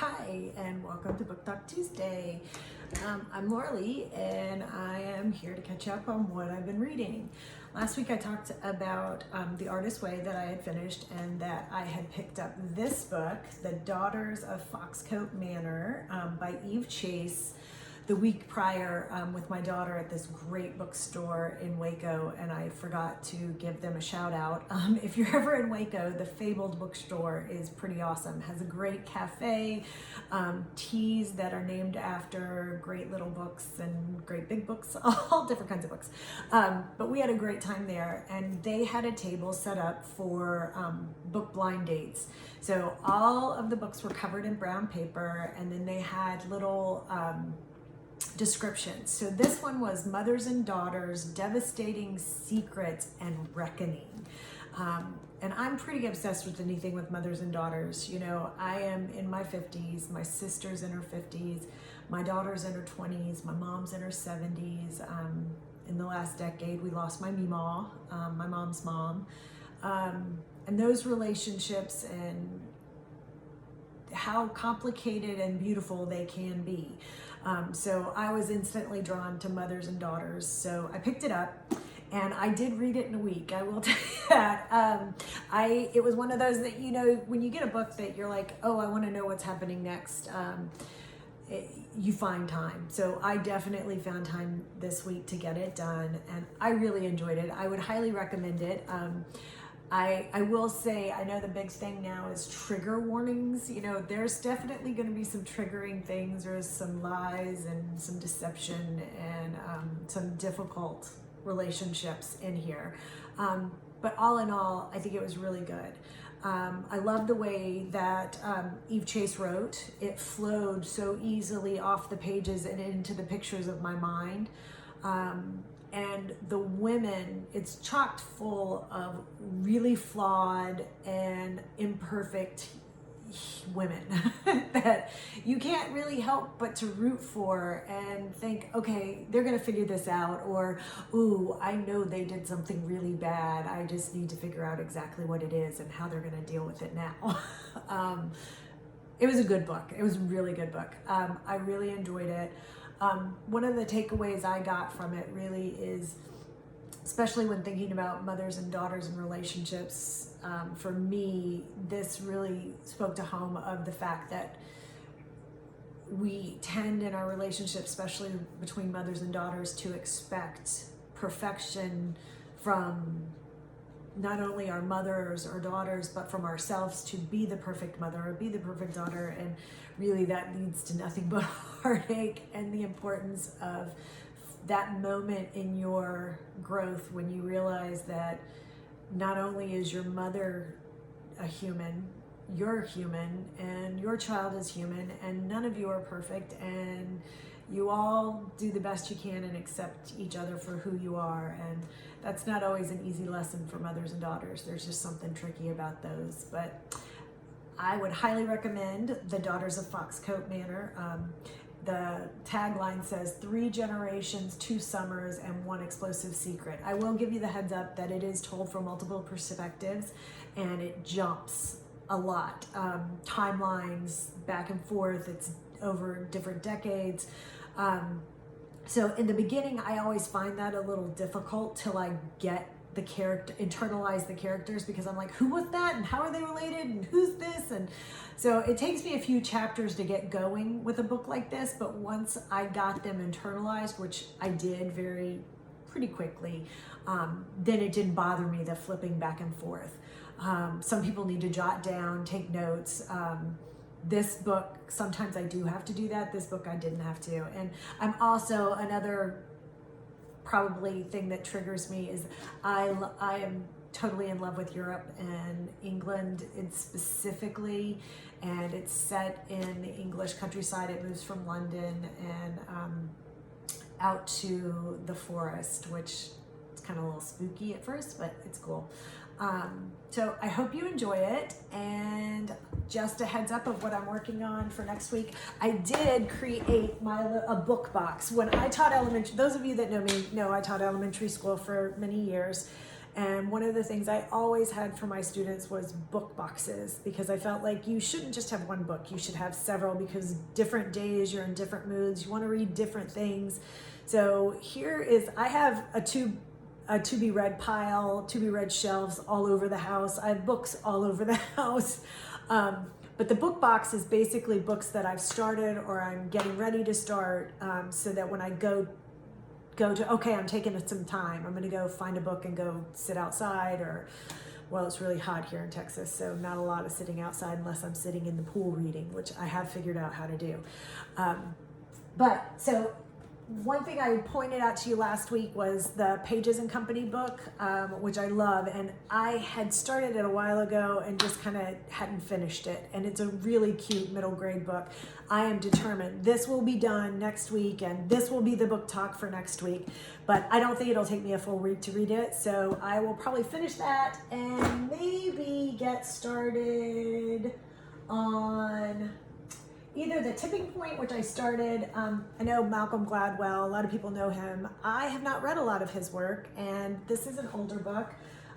Hi, and welcome to Book Talk Tuesday. I'm Laura Lee, and I am here to catch up on what I've been reading. Last week I talked about The Artist's Way that I had finished and that I had picked up this book, The Daughters of Foxcote Manor by Eve Chase, the week prior with my daughter at this great bookstore in Waco, and I forgot to give them a shout out. If you're ever in Waco, the Fabled bookstore is pretty awesome. Has a great cafe, teas that are named after great little books and great big books, all different kinds of books. But we had a great time there, and they had a table set up for book blind dates. So all of the books were covered in brown paper, and then they had little descriptions. So this one was Mothers and Daughters, Devastating Secrets and Reckoning. And I'm pretty obsessed with anything with mothers and daughters. You know, I am in my 50s, my sister's in her 50s, my daughter's in her 20s, my mom's in her 70s. In the last decade, we lost my Meemaw, my mom's mom. And those relationships and how complicated and beautiful they can be. So I was instantly drawn to Mothers and Daughters. So I picked it up and I did read it in a week. I will tell you that. It was one of those that, you know, when you get a book that you're like, oh, I want to know what's happening next. You find time. So I definitely found time this week to get it done, and I really enjoyed it. I would highly recommend it. I will say, I know the big thing now is trigger warnings. You know, there's definitely going to be some triggering things. There's some lies and some deception and some difficult relationships in here. But all in all, I think it was really good. I love the way that Eve Chase wrote. It flowed so easily off the pages and into the pictures of my mind. And the women, it's chocked full of really flawed and imperfect women that you can't really help but to root for and think, okay, they're gonna figure this out, or, ooh, I know they did something really bad. I just need to figure out exactly what it is and how they're gonna deal with it now. It was a good book. It was a really good book. I really enjoyed it. One of the takeaways I got from it really is, especially when thinking about mothers and daughters and relationships, for me, this really spoke to home of the fact that we tend in our relationships, especially between mothers and daughters, to expect perfection from not only our mothers or daughters, but from ourselves to be the perfect mother or be the perfect daughter. And really that leads to nothing but heartache, and the importance of that moment in your growth when you realize that not only is your mother a human, you're human, and your child is human, and none of you are perfect, and you all do the best you can and accept each other for who you are. And that's not always an easy lesson for mothers and daughters. There's just something tricky about those. But I would highly recommend The Daughters of Foxcote Manor. The tagline says 3 generations, 2 summers, and 1 explosive secret. I will give you the heads up that it is told from multiple perspectives, and it jumps a lot. Timelines back and forth. It's over different decades. So in the beginning, I always find that a little difficult till I get the character, internalize the characters, because I'm like, who was that and how are they related and who's this? And so it takes me a few chapters to get going with a book like this, but once I got them internalized, which I did pretty quickly, then it didn't bother me, the flipping back and forth. Some people need to jot down, take notes. This book, sometimes I do have to do that. This book I didn't have to. And I'm also, another probably thing that triggers me is I am totally in love with Europe and England specifically, and it's set in the English countryside. It moves from London and out to the forest, which is kind of a little spooky at first, but it's cool. So I hope you enjoy it, and just a heads up of what I'm working on for next week. I did create a book box. When I taught elementary, those of you that know me know I taught elementary school for many years, And one of the things I always had for my students was book boxes, because I felt like you shouldn't just have one book, you should have several, because different days you're in different moods, you want to read different things. So here is, I have a to be read pile, to be read shelves all over the house. I have books all over the house. But the book box is basically books that I've started or I'm getting ready to start, so that when I go to, okay, I'm taking some time, I'm going to go find a book and go sit outside, or, well, it's really hot here in Texas, so not a lot of sitting outside unless I'm sitting in the pool reading, which I have figured out how to do. So one thing I pointed out to you last week was the Pages and Company book, which I love, and I had started it a while ago and just kind of hadn't finished it, and it's a really cute middle grade book. I am determined this will be done next week, and this will be the book talk for next week, but I don't think it'll take me a full week to read it, so I will probably finish that and maybe get started on either The Tipping Point, which I started. I know Malcolm Gladwell, a lot of people know him. I have not read a lot of his work, and this is an older book,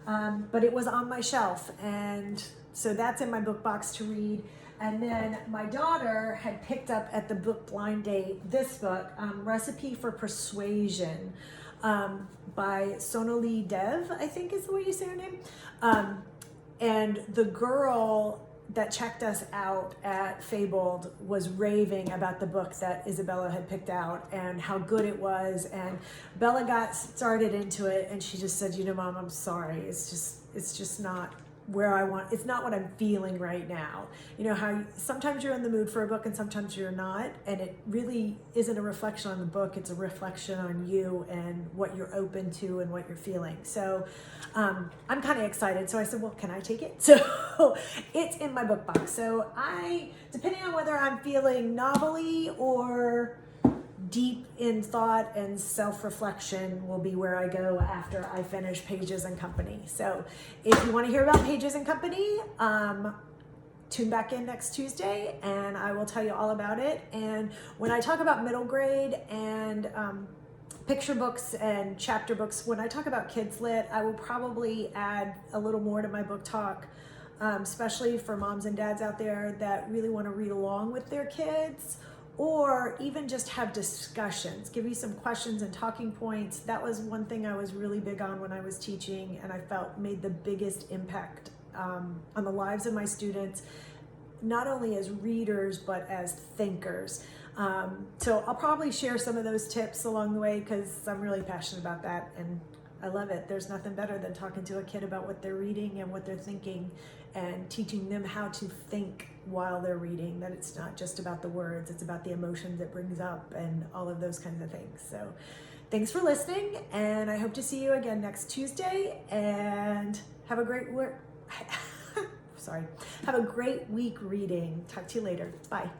but it was on my shelf, and so that's in my book box to read. And then my daughter had picked up at the book blind date this book, Recipe for Persuasion, by Sonali Dev, I think is the way you say her name. And the girl that checked us out at Fabled was raving about the book that Isabella had picked out and how good it was. And Bella got started into it, and she just said, you know, Mom, I'm sorry. It's just not where I want, it's not what I'm feeling right now. You know how sometimes you're in the mood for a book and sometimes you're not, and it really isn't a reflection on the book, it's a reflection on you and what you're open to and what you're feeling. So I'm kind of excited. So I said, well, can I take it? So it's in my book box. So depending on whether I'm feeling novelty or deep in thought and self-reflection, will be where I go after I finish Pages and Company. So if you want to hear about Pages and Company, tune back in next Tuesday and I will tell you all about it. And when I talk about middle grade and picture books and chapter books, when I talk about kids lit, I will probably add a little more to my book talk, especially for moms and dads out there that really want to read along with their kids, or even just have discussions, give you some questions and talking points. That was one thing I was really big on when I was teaching, and I felt made the biggest impact on the lives of my students, not only as readers, but as thinkers. So I'll probably share some of those tips along the way, because I'm really passionate about that, and I love it. There's nothing better than talking to a kid about what they're reading and what they're thinking, and teaching them how to think while they're reading, that it's not just about the words, it's about the emotions it brings up and all of those kinds of things. So thanks for listening, and I hope to see you again next Tuesday, and have a great have a great week reading. Talk to you later. Bye.